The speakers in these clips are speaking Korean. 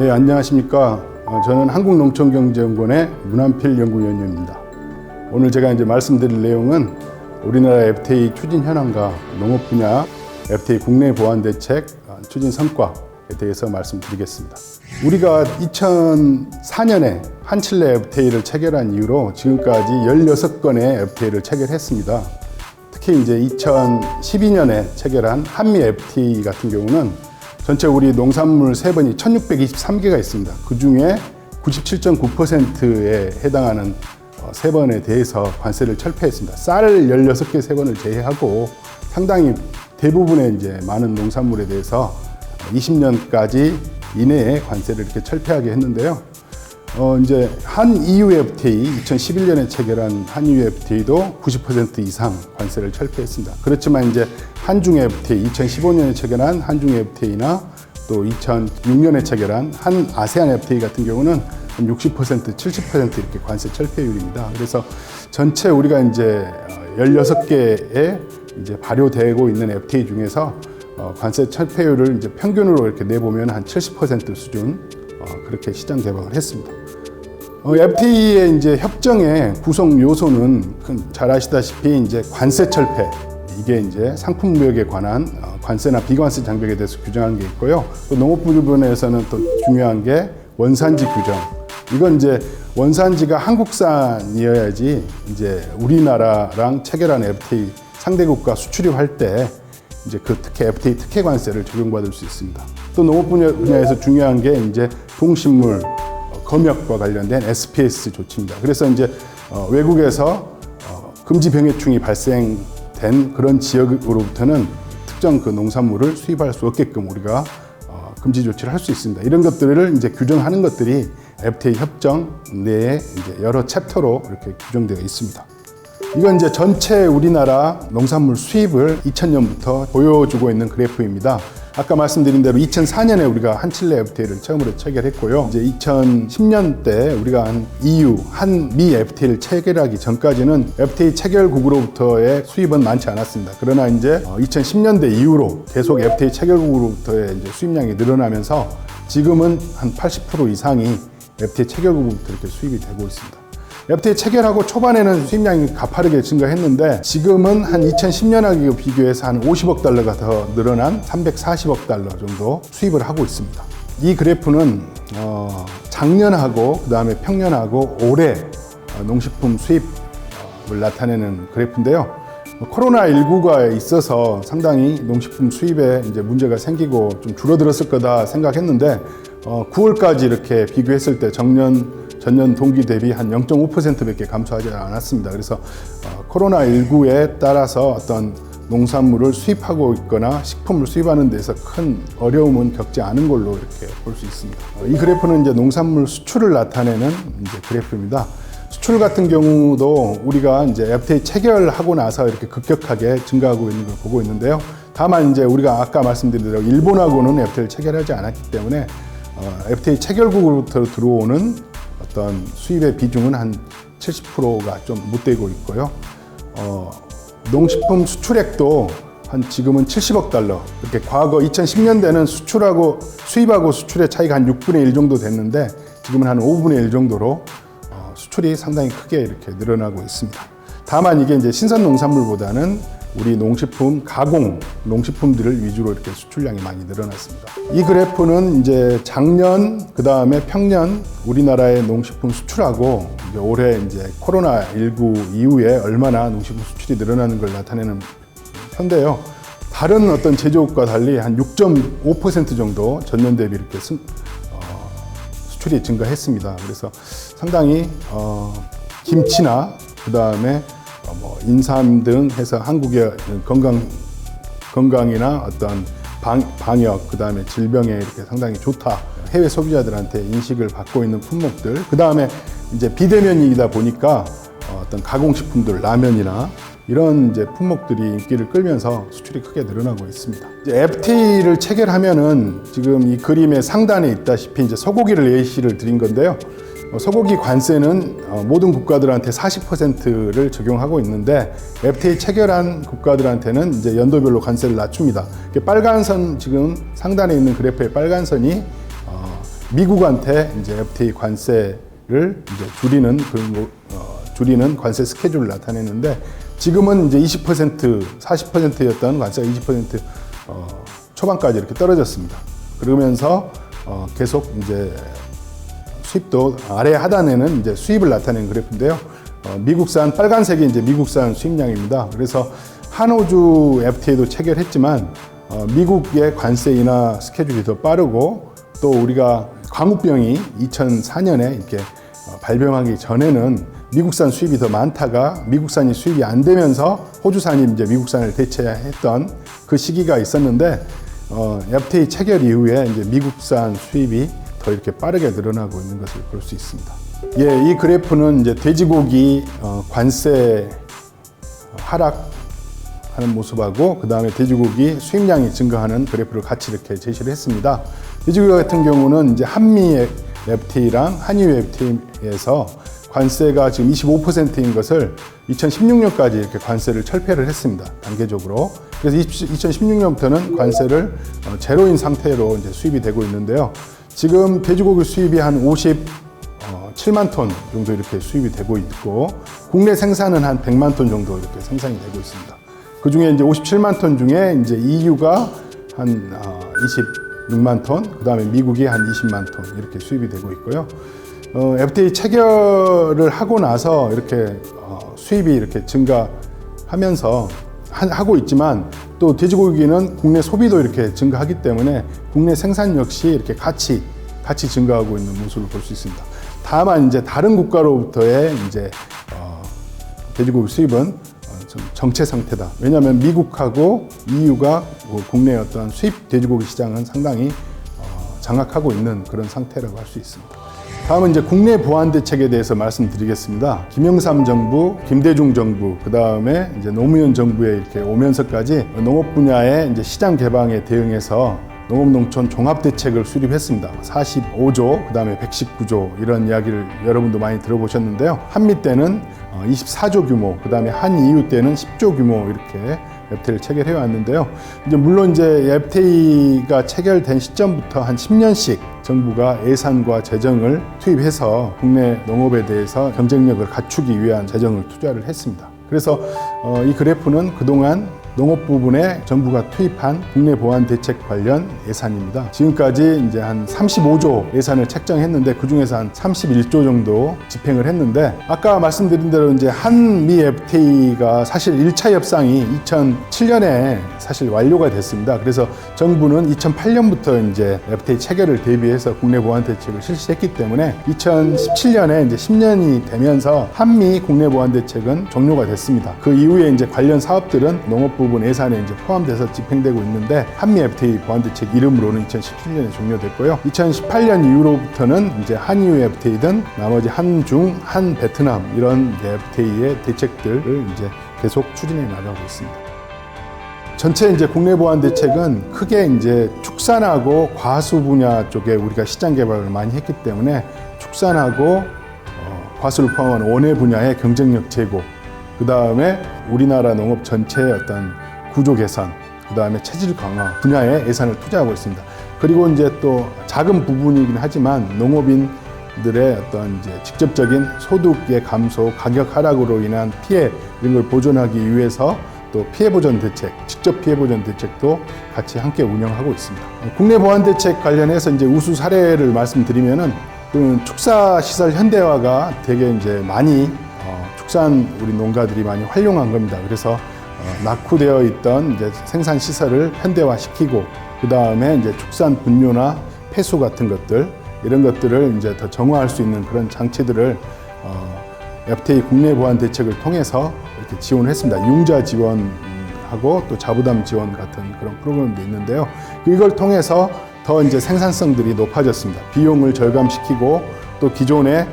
예, 안녕하십니까. 저는 한국농촌경제연구원의 문한필 연구위원입니다. 오늘 제가 이제 말씀드릴 내용은 우리나라 FTA 추진 현황과 농업 분야 FTA 국내 보완 대책 추진 성과에 대해서 말씀드리겠습니다. 우리가 2004년에 한칠레 FTA를 체결한 이후로 지금까지 16건의 FTA를 체결했습니다. 특히 이제 2012년에 체결한 한미 FTA 같은 경우는 전체 우리 농산물 세번이 1623개가 있습니다. 그 중에 97.9%에 해당하는 세번에 대해서 관세를 철폐했습니다. 쌀 16개 세번을 제외하고 상당히 대부분의 이제 많은 농산물에 대해서 20년까지 이내에 관세를 이렇게 철폐하게 했는데요. 이제 한 EU FTA 2011년에 체결한 한 EU FTA도 90% 이상 관세를 철폐했습니다. 그렇지만 이제 한중 FTA 2015년에 체결한 한중 FTA나 또 2006년에 체결한 한 아세안 FTA 같은 경우는 60%, 70% 이렇게 관세 철폐율입니다. 그래서 전체 우리가 이제 16개의 이제 발효되고 있는 FTA 중에서 관세 철폐율을 이제 평균으로 이렇게 내보면 한 70% 수준 그렇게 시장 개방을 했습니다. FTA의 이제 협정의 구성 요소는 잘 아시다시피 이제 관세 철폐, 이게 이제 상품 무역에 관한 관세나 비관세 장벽에 대해서 규정하는 게 있고요. 또 농업 부분에서는 또 중요한 게 원산지 규정. 이건 이제 원산지가 한국산이어야지 이제 우리나라랑 체결한 FTA 상대국가 수출입할 때 이제 그 FTA 특혜 관세를 적용받을 수 있습니다. 또 농업 분야에서 중요한 게 이제 동식물 검역과 관련된 SPS 조치입니다. 그래서 이제 외국에서 금지 병해충이 발생된 그런 지역으로부터는 특정 그 농산물을 수입할 수 없게끔 우리가 금지 조치를 할 수 있습니다. 이런 것들을 이제 규정하는 것들이 FTA 협정 내에 이제 여러 챕터로 이렇게 규정되어 있습니다. 이건 이제 전체 우리나라 농산물 수입을 2000년부터 보여주고 있는 그래프입니다. 아까 말씀드린 대로 2004년에 우리가 한칠레 FTA를 처음으로 체결했고요. 이제 2010년 때 우리가 한미 FTA를 체결하기 전까지는 FTA 체결국으로부터의 수입은 많지 않았습니다. 그러나 이제 2010년대 이후로 계속 FTA 체결국으로부터의 이제 수입량이 늘어나면서 지금은 한 80% 이상이 FTA 체결국으로부터 이렇게 수입이 되고 있습니다. FTA 체결하고 초반에는 수입량이 가파르게 증가했는데 지금은 한 2010년하고 비교해서 한 50억 달러가 더 늘어난 340억 달러 정도 수입을 하고 있습니다. 이 그래프는 작년하고 그 다음에 평년하고 올해 농식품 수입을 나타내는 그래프인데요. 코로나19가 있어서 상당히 농식품 수입에 이제 문제가 생기고 좀 줄어들었을 거다 생각했는데 9월까지 이렇게 비교했을 때 전년 동기 대비 한 0.5%밖에 감소하지 않았습니다. 그래서 코로나19에 따라서 어떤 농산물을 수입하고 있거나 식품을 수입하는 데서 큰 어려움은 겪지 않은 걸로 이렇게 볼 수 있습니다. 이 그래프는 이제 농산물 수출을 나타내는 이제 그래프입니다. 수출 같은 경우도 우리가 이제 FTA 체결하고 나서 이렇게 급격하게 증가하고 있는 걸 보고 있는데요. 다만 이제 우리가 아까 말씀드린 대로 일본하고는 FTA를 체결하지 않았기 때문에 FTA 체결국으로부터 들어오는 어떤 수입의 비중은 한 70%가 좀 못 되고 있고요. 농식품 수출액도 한 지금은 70억 달러. 이렇게 과거 2010년대는 수입하고 수출의 차이가 한 6분의 1 정도 됐는데 지금은 한 5분의 1 정도로 수출이 상당히 크게 이렇게 늘어나고 있습니다. 다만 이게 이제 신선 농산물보다는 우리 농식품, 가공 농식품들을 위주로 이렇게 수출량이 많이 늘어났습니다. 이 그래프는 이제 작년, 그 다음에 평년 우리나라의 농식품 수출하고 이제 올해 이제 코로나19 이후에 얼마나 농식품 수출이 늘어나는 걸 나타내는 편인데요. 다른 어떤 제조업과 달리 한 6.5% 정도 전년 대비 이렇게 수출이 증가했습니다. 그래서 상당히 김치나 그 다음에 인삼 등 해서 한국의 건강이나 어떤 방역, 그 다음에 질병에 이렇게 상당히 좋다. 해외 소비자들한테 인식을 받고 있는 품목들. 그 다음에 이제 비대면이다 보니까 어떤 가공식품들, 라면이나 이런 이제 품목들이 인기를 끌면서 수출이 크게 늘어나고 있습니다. 이제 FTA를 체결하면은 지금 이 그림의 상단에 있다시피 이제 소고기를 예시를 드린 건데요. 소고기 관세는 모든 국가들한테 40%를 적용하고 있는데 FTA 체결한 국가들한테는 이제 연도별로 관세를 낮춥니다. 빨간 선, 지금 상단에 있는 그래프의 빨간 선이 미국한테 이제 FTA 관세를 이제 줄이는 관세 스케줄을 나타내는데 지금은 이제 20%, 40%였던 관세가 20% 초반까지 이렇게 떨어졌습니다. 그러면서 계속 이제 수입도 아래 하단에는 이제 수입을 나타내는 그래프인데요. 미국산 빨간색이 이제 미국산 수입량입니다. 그래서 한호주 FTA도 체결했지만 미국의 관세 인하 스케줄이 더 빠르고 또 우리가 광우병이 2004년에 이렇게 발병하기 전에는 미국산 수입이 더 많다가 미국산이 수입이 안 되면서 호주산이 이제 미국산을 대체했던 그 시기가 있었는데 FTA 체결 이후에 이제 미국산 수입이 더 이렇게 빠르게 늘어나고 있는 것을 볼 수 있습니다. 이 그래프는 이제 돼지고기 관세 하락하는 모습하고 그 다음에 돼지고기 수입량이 증가하는 그래프를 같이 이렇게 제시를 했습니다. 돼지고기 같은 경우는 이제 한미 FTA랑 한EU FTA에서 관세가 지금 25%인 것을 2016년까지 이렇게 관세를 철폐를 했습니다. 단계적으로. 그래서 2016년부터는 관세를 제로인 상태로 이제 수입이 되고 있는데요. 지금 돼지고기 수입이 한 57만 톤 정도 이렇게 수입이 되고 있고, 국내 생산은 한 100만 톤 정도 이렇게 생산이 되고 있습니다. 그 중에 이제 57만 톤 중에 이제 EU가 한 26만 톤, 그 다음에 미국이 한 20만 톤 이렇게 수입이 되고 있고요. FTA 체결을 하고 나서 이렇게 수입이 이렇게 증가하면서 하고 있지만 또 돼지고기는 국내 소비도 이렇게 증가하기 때문에 국내 생산 역시 이렇게 같이 증가하고 있는 모습을 볼 수 있습니다. 다만 이제 다른 국가로부터의 이제 돼지고기 수입은 좀 정체 상태다. 왜냐하면 미국하고 EU가 국내 어떤 수입 돼지고기 시장은 상당히 장악하고 있는 그런 상태라고 할 수 있습니다. 다음은 이제 국내 보안 대책에 대해서 말씀드리겠습니다. 김영삼 정부, 김대중 정부, 그 다음에 이제 노무현 정부에 이렇게 오면서까지 농업 분야의 이제 시장 개방에 대응해서 농업농촌 종합대책을 수립했습니다. 45조, 그 다음에 119조 이런 이야기를 여러분도 많이 들어보셨는데요. 한미 때는 24조 규모, 그 다음에 한EU 때는 10조 규모 이렇게 FTA를 체결해 왔는데요. 이제 물론 이제 FTA가 체결된 시점부터 한 10년씩 정부가 예산과 재정을 투입해서 국내 농업에 대해서 경쟁력을 갖추기 위한 재정을 투자를 했습니다. 그래서 이 그래프는 그동안 농업 부분에 정부가 투입한 국내 보안 대책 관련 예산입니다. 지금까지 이제 한 35조 예산을 책정했는데 그 중에서 한 31조 정도 집행을 했는데 아까 말씀드린 대로 이제 한미 FTA가 사실 1차 협상이 2007년에 사실 완료가 됐습니다. 그래서 정부는 2008년부터 이제 FTA 체결을 대비해서 국내 보안 대책을 실시했기 때문에 2017년에 이제 10년이 되면서 한미 국내 보안 대책은 종료가 됐습니다. 그 이후에 이제 관련 사업들은 농업부 부분 예산에 이제 포함돼서 집행되고 있는데 한미 FTA 보안대책 이름으로는 2017년에 종료됐고요. 2018년 이후로부터는 이제 한EU FTA든 나머지 한중, 한베트남 이런 FTA의 대책들을 이제 계속 추진해 나가고 있습니다. 전체 이제 국내 보안 대책은 크게 이제 축산하고 과수 분야 쪽에 우리가 시장 개발을 많이 했기 때문에 축산하고 과수를 포함한 원예 분야의 경쟁력 제고, 그 다음에 우리나라 농업 전체의 어떤 구조 개선, 그 다음에 체질 강화 분야에 예산을 투자하고 있습니다. 그리고 이제 또 작은 부분이긴 하지만 농업인들의 어떤 이제 직접적인 소득의 감소, 가격 하락으로 인한 피해 이런 걸 보존하기 위해서 또 피해 보전 대책, 직접 피해 보전 대책도 같이 함께 운영하고 있습니다. 국내 보안 대책 관련해서 이제 우수 사례를 말씀드리면은 그 축사 시설 현대화가 되게 이제 많이 축산 우리 농가들이 많이 활용한 겁니다. 그래서 낙후되어 있던 이제 생산 시설을 현대화시키고 그 다음에 이제 축산 분뇨나 폐수 같은 것들 이런 것들을 이제 더 정화할 수 있는 그런 장치들을 FTA 국내 보안 대책을 통해서 이렇게 지원을 했습니다. 융자 지원하고 또 자부담 지원 같은 그런 프로그램도 있는데요. 이걸 통해서 더 이제 생산성들이 높아졌습니다. 비용을 절감시키고 또 기존의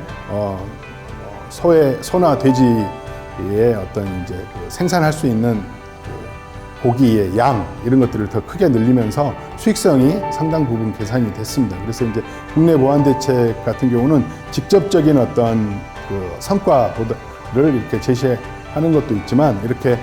소나 돼지의 어떤 이제 생산할 수 있는 고기의 양 이런 것들을 더 크게 늘리면서 수익성이 상당 부분 개선이 됐습니다. 그래서 이제 국내 보안 대책 같은 경우는 직접적인 어떤 그 성과를 이렇게 제시하는 것도 있지만 이렇게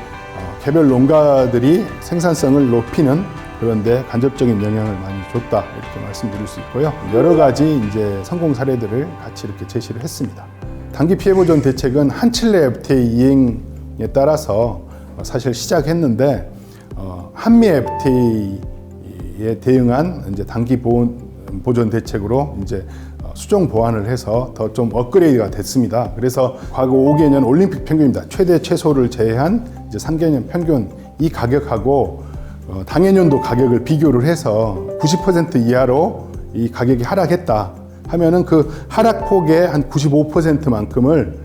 개별 농가들이 생산성을 높이는 그런데 간접적인 영향을 많이 줬다 이렇게 말씀드릴 수 있고요. 여러 가지 이제 성공 사례들을 같이 이렇게 제시를 했습니다. 단기 피해 보전 대책은 한칠레 FTA 이행에 따라서 사실 시작했는데 한미 FTA에 대응한 이제 단기 보전 대책으로 이제 수정 보완을 해서 더 좀 업그레이드가 됐습니다. 그래서 과거 5개년 올림픽 평균입니다. 최대 최소를 제외한 이제 3개년 평균 이 가격하고 당해년도 가격을 비교를 해서 90% 이하로 이 가격이 하락했다 하면은 그 하락폭의 한 95%만큼을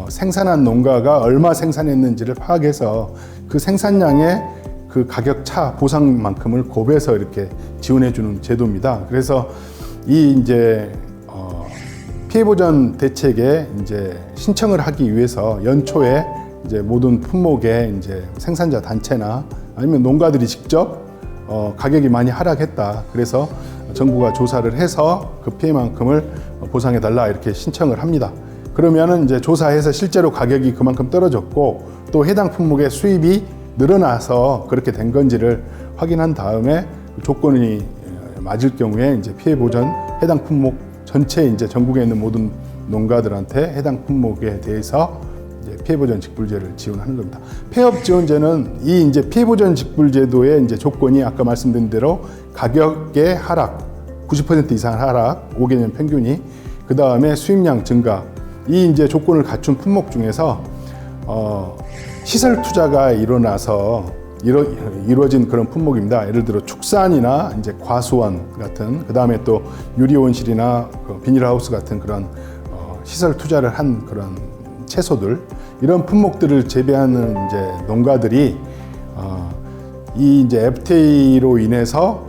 생산한 농가가 얼마 생산했는지를 파악해서 그 생산량의 그 가격 차 보상만큼을 곱해서 이렇게 지원해주는 제도입니다. 그래서 이 이제 피해 보전 대책에 이제 신청을 하기 위해서 연초에 이제 모든 품목의 이제 생산자 단체나 아니면 농가들이 직접 가격이 많이 하락했다. 그래서 정부가 조사를 해서 그 피해만큼을 보상해 달라 이렇게 신청을 합니다. 그러면은 이제 조사해서 실제로 가격이 그만큼 떨어졌고 또 해당 품목의 수입이 늘어나서 그렇게 된 건지를 확인한 다음에 조건이 맞을 경우에 이제 피해 보전 해당 품목 전체 이제 전국에 있는 모든 농가들한테 해당 품목에 대해서 이제 피해 보전 직불제를 지원하는 겁니다. 폐업 지원제는 이 이제 피해 보전 직불제도의 이제 조건이 아까 말씀드린 대로 가격의 하락 90% 이상 하락 5개년 평균이 그 다음에 수입량 증가 이 이제 조건을 갖춘 품목 중에서 시설 투자가 일어나서 이루어진 그런 품목입니다. 예를 들어 축산이나 이제 과수원 같은 그 다음에 또 유리온실이나 비닐하우스 같은 그런 시설 투자를 한 그런 채소들 이런 품목들을 재배하는 이제 농가들이 이 이제 FTA로 인해서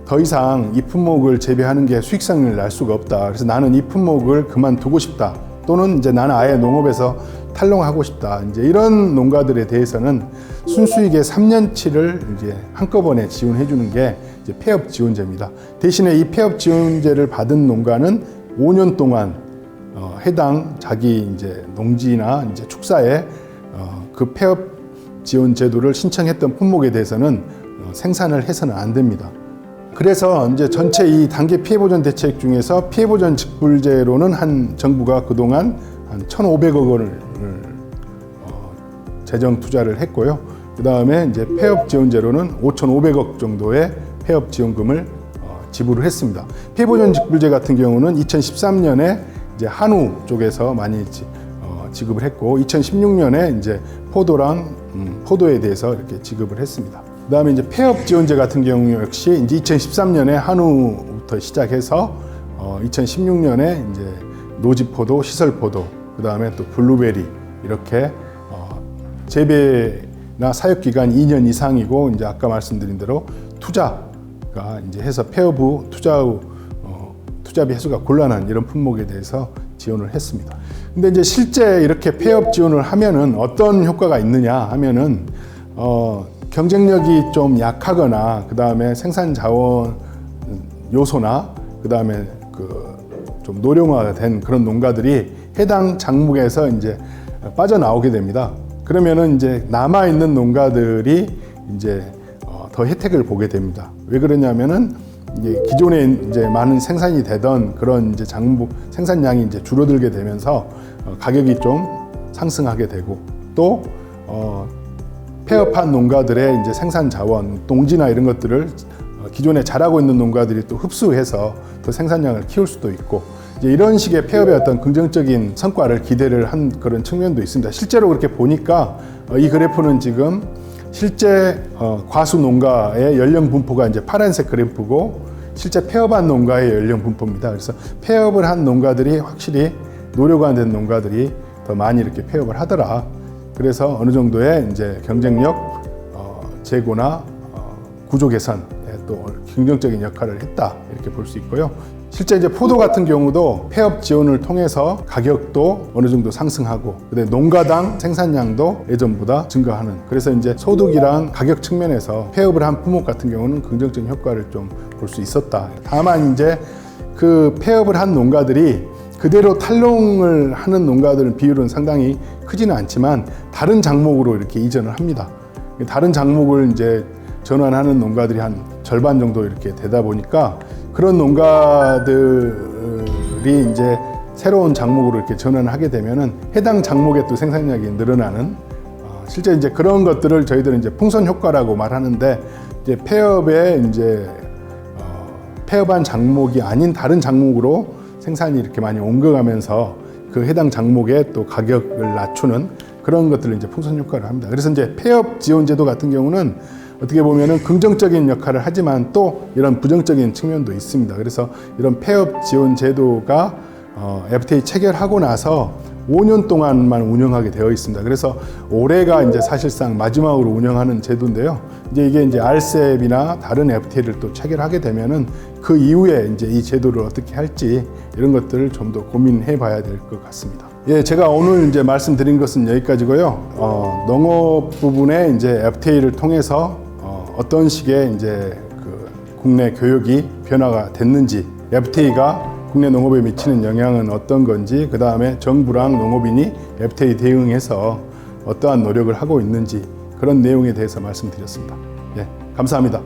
더 이상 이 품목을 재배하는 게 수익성을 낼 수가 없다. 그래서 나는 이 품목을 그만두고 싶다. 또는 이제 나는 아예 농업에서 탈농하고 싶다. 이제 이런 농가들에 대해서는 순수익의 3년치를 이제 한꺼번에 지원해 주는 게 이제 폐업 지원제입니다. 대신에 이 폐업 지원제를 받은 농가는 5년 동안 해당 자기 이제 농지나 이제 축사에 그 폐업 지원 제도를 신청했던 품목에 대해서는 생산을 해서는 안 됩니다. 그래서 이제 전체 이 단기 피해 보전 대책 중에서 피해 보전 직불제로는 한 정부가 그동안 한 1,500억 원을 재정 투자를 했고요. 그 다음에 이제 폐업 지원제로는 5,500억 정도의 폐업 지원금을 지불을 했습니다. 피해 보전 직불제 같은 경우는 2013년에 이제 한우 쪽에서 많이 지급을 했고 2016년에 이제 포도랑 포도에 대해서 이렇게 지급을 했습니다. 그다음에 이제 폐업 지원제 같은 경우 역시 이제 2013년에 한우부터 시작해서 2016년에 이제 노지포도, 시설포도, 그다음에 또 블루베리 이렇게 재배나 사육 기간 2년 이상이고 이제 아까 말씀드린 대로 투자가 이제 해서 폐업 후 투자비 회수가 곤란한 이런 품목에 대해서 지원을 했습니다. 근데 이제 실제 이렇게 폐업 지원을 하면은 어떤 효과가 있느냐 하면은 경쟁력이 좀 약하거나 그 다음에 생산 자원 요소나 그 다음에 좀 노령화된 그런 농가들이 해당 작목에서 이제 빠져나오게 됩니다. 그러면은 이제 남아 있는 농가들이 이제 더 혜택을 보게 됩니다. 왜 그러냐면은 이제 기존에 이제 많은 생산이 되던 그런 이제 작목 생산량이 이제 줄어들게 되면서 가격이 좀 상승하게 되고 또 폐업한 농가들의 이제 생산 자원, 농지나 이런 것들을 기존에 잘하고 있는 농가들이 또 흡수해서 더 생산량을 키울 수도 있고 이제 이런 식의 폐업의 어떤 긍정적인 성과를 기대를 한 그런 측면도 있습니다. 실제로 그렇게 보니까 이 그래프는 지금 실제 과수 농가의 연령 분포가 이제 파란색 그래프고 실제 폐업한 농가의 연령 분포입니다. 그래서 폐업을 한 농가들이 확실히 노력안 된 농가들이 더 많이 이렇게 폐업을 하더라. 그래서 어느 정도의 이제 경쟁력 제고나 구조 개선에 또 긍정적인 역할을 했다 이렇게 볼 수 있고요. 실제 이제 포도 같은 경우도 폐업 지원을 통해서 가격도 어느 정도 상승하고 근데 농가당 생산량도 예전보다 증가하는 그래서 이제 소득이랑 가격 측면에서 폐업을 한 품목 같은 경우는 긍정적인 효과를 좀 볼 수 있었다. 다만 이제 그 폐업을 한 농가들이 그대로 탈농을 하는 농가들 비율은 상당히 크지는 않지만 다른 작목으로 이렇게 이전을 합니다. 다른 작목을 이제 전환하는 농가들이 한 절반 정도 이렇게 되다 보니까 그런 농가들이 이제 새로운 장목으로 이렇게 전환하게 되면은 해당 장목의 또 생산량이 늘어나는 실제 이제 그런 것들을 저희들은 이제 풍선 효과라고 말하는데 이제 폐업에 이제 폐업한 장목이 아닌 다른 장목으로 생산이 이렇게 많이 옮겨가면서 그 해당 장목의 또 가격을 낮추는 그런 것들을 이제 풍선 효과를 합니다. 그래서 이제 폐업 지원 제도 같은 경우는 어떻게 보면은 긍정적인 역할을 하지만 또 이런 부정적인 측면도 있습니다. 그래서 이런 폐업 지원 제도가 FTA 체결하고 나서 5년 동안만 운영하게 되어 있습니다. 그래서 올해가 이제 사실상 마지막으로 운영하는 제도인데요. 이게 이제 RCEP이나 다른 FTA를 또 체결하게 되면은 그 이후에 이제 이 제도를 어떻게 할지 이런 것들을 좀 더 고민해 봐야 될 것 같습니다. 예, 제가 오늘 이제 말씀드린 것은 여기까지고요. 농업 부분에 이제 FTA를 통해서 어떤 식의 이제 그 국내 교육이 변화가 됐는지, FTA가 국내 농업에 미치는 영향은 어떤 건지, 그 다음에 정부랑 농업인이 FTA 대응해서 어떠한 노력을 하고 있는지 그런 내용에 대해서 말씀드렸습니다. 예, 감사합니다.